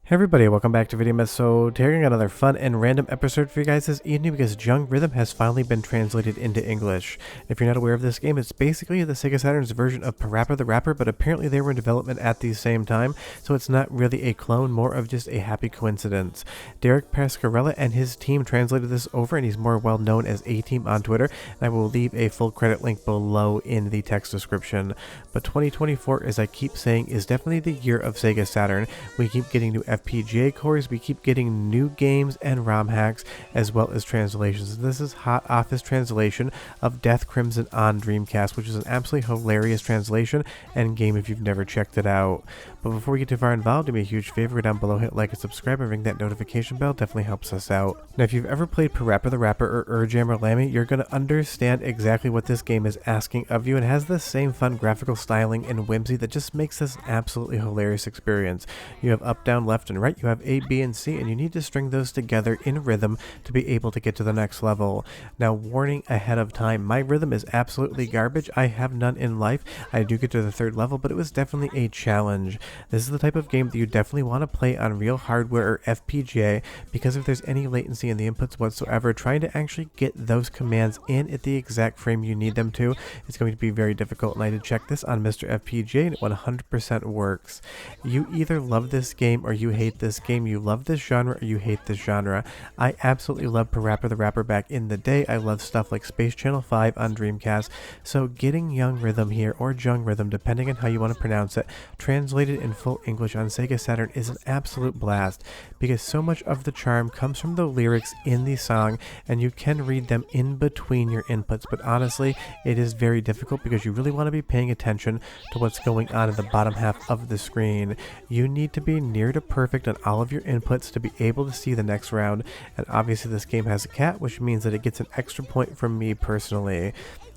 Hey everybody, welcome back to Video Mess. So taking another fun and random episode for you guys this evening because Jung Rhythm has finally been translated into English. If you're not aware of this game, it's basically the Sega Saturn's version of Parappa the Rapper, but apparently they were in development at the same time, so it's not really a clone, more of just a happy coincidence. Derek Pascarella and his team translated this over, and he's more well known as Ateam on Twitter, and I will leave a full credit link below in the text description. But 2024, as I keep saying, is definitely the year of Sega Saturn. We keep getting new FPGA cores, we keep getting new games and ROM hacks, as well as translations. This is hot off his translation of Death Crimson on Dreamcast, which is an absolutely hilarious translation and game if you've never checked it out. But before we get too far involved, do me a huge favor, go down below, hit like and subscribe, and ring that notification bell, definitely helps us out. Now if you've ever played Parappa the Rapper or Jam or Lammy, you're going to understand exactly what this game is asking of you, and has the same fun graphical styling and whimsy that just makes this an absolutely hilarious experience. You have up, down, left, and right, you have A, B, and C, and you need to string those together in rhythm to be able to get to the next level. Now, warning ahead of time, my rhythm is absolutely garbage. I have none in life. I do get to the third level, but it was definitely a challenge. This is the type of game that you definitely want to play on real hardware or FPGA, because if there's any latency in the inputs whatsoever, trying to actually get those commands in at the exact frame you need them to, it's going to be very difficult. And I did check this on MiSTer FPGA, and it 100% works. You either love this game or you hate this game. You love this genre or you hate this genre. I absolutely love Parappa the Rapper back in the day. I love stuff like Space Channel 5 on Dreamcast. So getting Jung Rhythm here, or Jung Rhythm depending on how you want to pronounce it, translated in full English on Sega Saturn is an absolute blast, because so much of the charm comes from the lyrics in the song, and you can read them in between your inputs. But honestly, it is very difficult because you really want to be paying attention to what's going on in the bottom half of the screen. You need to be near to perfect on all of your inputs to be able to see the next round, and obviously this game has a cat, which means that it gets an extra point from me personally.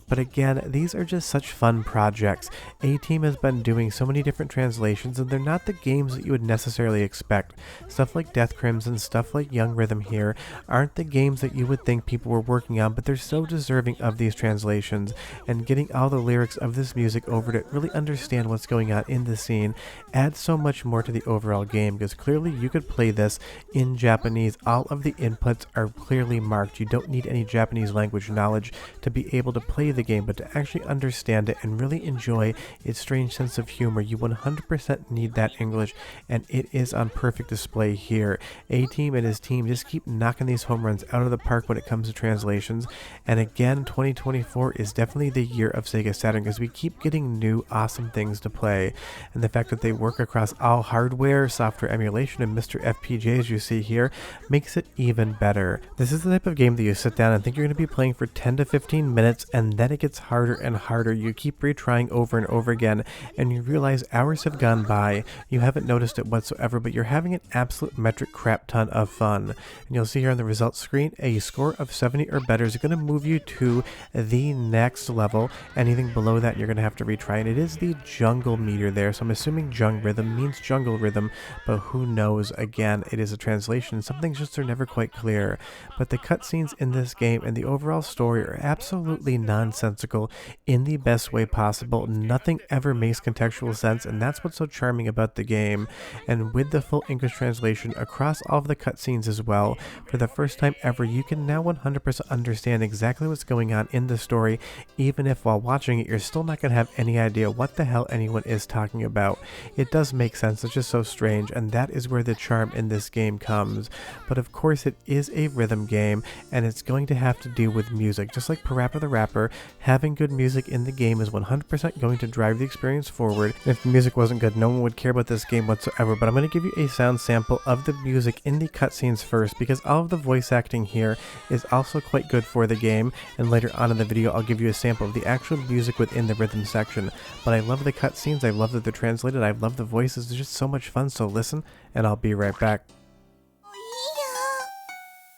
But again, these are just such fun projects. Ateam has been doing so many different translations, and they're not the games that you would necessarily expect. Stuff like Death Crimson, stuff like Jung Rhythm here, aren't the games that you would think people were working on, but they're so deserving of these translations. And getting all the lyrics of this music over to really understand what's going on in the scene adds so much more to the overall game, because clearly you could play this in Japanese. All of the inputs are clearly marked. You don't need any Japanese language knowledge to be able to play the game, but to actually understand it and really enjoy its strange sense of humor, you 100% need that English, and it is on perfect display here. Ateam and his team just keep knocking these home runs out of the park when it comes to translations, and again, 2024 is definitely the year of Sega Saturn, because we keep getting new awesome things to play, and the fact that they work across all hardware, software emulation, and MiSTer FPGA, as you see here, makes it even better. This is the type of game that you sit down and think you're going to be playing for 10 to 15 minutes, and then it gets harder and harder. You keep retrying over and over again, and you realize hours have gone by. You haven't noticed it whatsoever, but you're having an absolute metric crap ton of fun. And you'll see here on the results screen, a score of 70 or better is going to move you to the next level. Anything below that, you're going to have to retry, and it is the jungle meter there. So I'm assuming Jung Rhythm means jungle rhythm, but who knows? Again, it is a translation. Some things just are never quite clear. But the cutscenes in this game and the overall story are absolutely nonsensical in the best way possible. Nothing ever makes contextual sense, and that's what's so charming about the game. And with the full English translation across all of the cutscenes as well, for the first time ever, you can now 100% understand exactly what's going on in the story, even if while watching it you're still not going to have any idea what the hell anyone is talking about. It does make sense, it's just so strange, and that is where the charm in this game comes. But of course it is a rhythm game, and it's going to have to do with music. Just like Parappa the Rapper, having good music in the game is 100% going to drive the experience forward. If the music wasn't good, no one would care about this game whatsoever. But I'm going to give you a sound sample of the music in the cutscenes first, because all of the voice acting here is also quite good for the game, and later on in the video I'll give you a sample of the actual music within the rhythm section. But I love the cutscenes, I love that they're translated, I love the voices, it's just so much fun. So listen, and I'll be right back.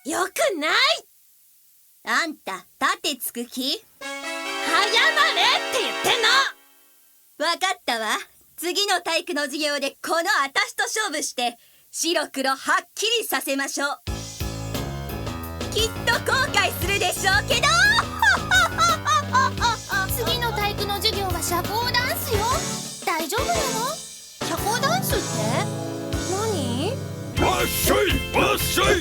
よくない。あんた盾つく気？早まれって言ってんの。わかったわ。次の体育の授業でこの私と勝負して白黒はっきりさせましょう。きっと後悔するでしょうけど。次の体育の授業は社交ダンスよ。大丈夫なの？社交ダンスって何？っしゃいわっしゃい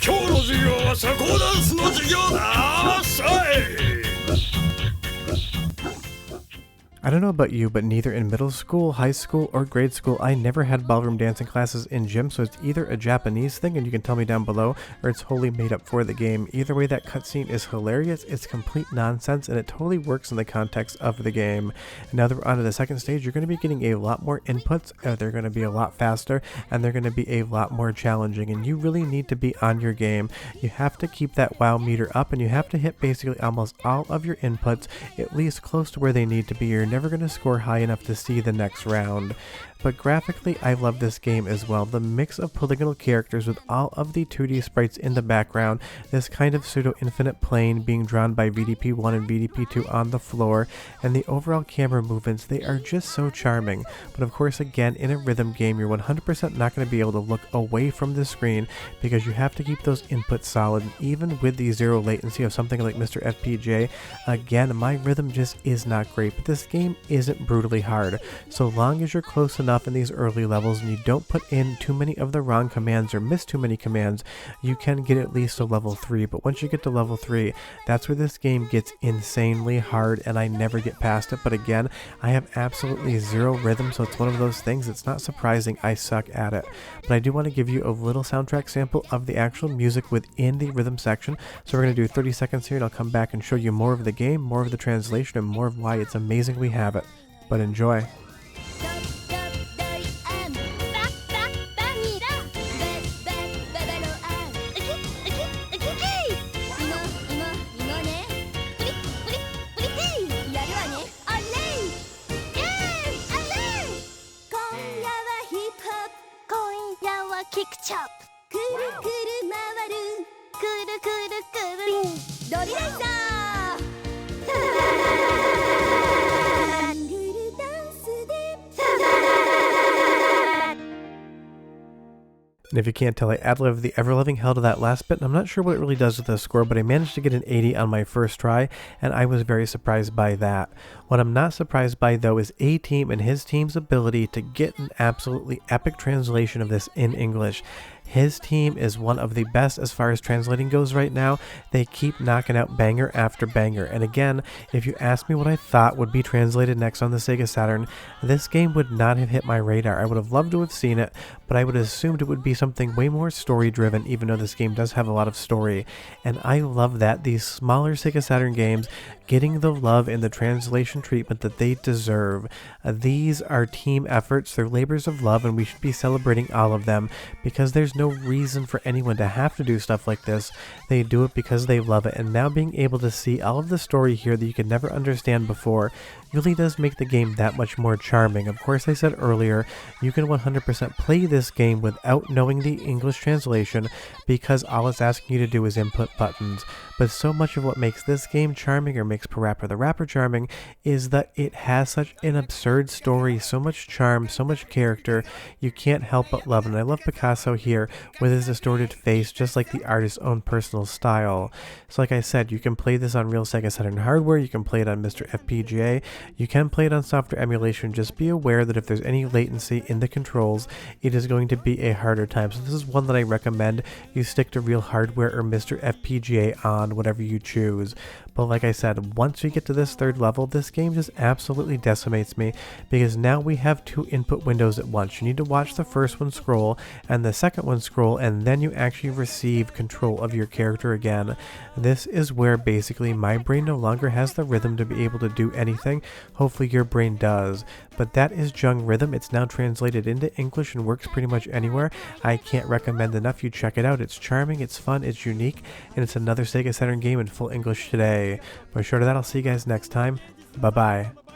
今日の授業は社交ダンスの授業だわっしゃい I don't know about you, but neither in middle school, high school, or grade school, I never had ballroom dancing classes in gym, so it's either a Japanese thing, and you can tell me down below, or it's wholly made up for the game. Either way, that cutscene is hilarious, it's complete nonsense, and it totally works in the context of the game. And now that we're on to the second stage, you're going to be getting a lot more inputs, they're going to be a lot faster, and they're going to be a lot more challenging, and you really need to be on your game. You have to keep that wow meter up, and you have to hit basically almost all of your inputs, at least close to where they need to be. You're never going to score high enough to see the next round. But graphically, I love this game as well. The mix of polygonal characters with all of the 2D sprites in the background, this kind of pseudo-infinite plane being drawn by VDP1 and VDP2 on the floor, and the overall camera movements, they are just so charming. But of course, again, in a rhythm game, you're 100% not going to be able to look away from the screen because you have to keep those inputs solid. And even with the zero latency of something like MiSTer FPGA, again, my rhythm just is not great. But this game isn't brutally hard. So long as you're close enough in these early levels and you don't put in too many of the wrong commands or miss too many commands, you can get at least to level 3. But once you get to level 3, that's where this game gets insanely hard, and I never get past it. But again, I have absolutely zero rhythm, so it's one of those things. It's not surprising I suck at it. But I do want to give you a little soundtrack sample of the actual music within the rhythm section. So we're going to do 30 seconds here, and I'll come back and show you more of the game, more of the translation, and more of why it's amazing we have it. But enjoy. Kick chop くるくる回るくるくるくるドリライザールルダンスで And if you can't tell, I ad-libbed the ever-loving hell to that last bit, and I'm not sure what it really does with the score, but I managed to get an 80 on my first try, and I was very surprised by that. What I'm not surprised by, though, is Ateam and his team's ability to get an absolutely epic translation of this in English. His team is one of the best as far as translating goes right now. They keep knocking out banger after banger. And again, if you asked me what I thought would be translated next on the Sega Saturn, this game would not have hit my radar. I would have loved to have seen it, but I would have assumed it would be something way more story-driven, even though this game does have a lot of story. And I love that these smaller Sega Saturn games getting the love and the translation treatment that they deserve. These are team efforts, they're labors of love, and we should be celebrating all of them because there's no reason for anyone to have to do stuff like this. They do it because they love it, and now being able to see all of the story here that you could never understand before really does make the game that much more charming. Of course, I said earlier, you can 100% play this game without knowing the English translation because all it's asking you to do is input buttons. But so much of what makes this game charming, or makes Parappa the Rapper charming, is that it has such an absurd story, so much charm, so much character, you can't help but love it. And I love Picasso here with his distorted face, just like the artist's own personal style. So like I said, you can play this on real Sega Saturn hardware, you can play it on MiSTer FPGA, you can play it on software emulation. Just be aware that if there's any latency in the controls, it is going to be a harder time. So this is one that I recommend you stick to real hardware or MiSTer FPGA on, whatever you choose. But like I said, once we get to this third level, this game just absolutely decimates me because now we have two input windows at once. You need to watch the first one scroll and the second one scroll, and then you actually receive control of your character again. This is where basically my brain no longer has the rhythm to be able to do anything. Hopefully your brain does. But that is Jung Rhythm. It's now translated into English and works pretty much anywhere. I can't recommend enough you check it out. It's charming, it's fun, it's unique, and it's another Sega Saturn game in full English today. But short of that, I'll see you guys next time. Bye-bye.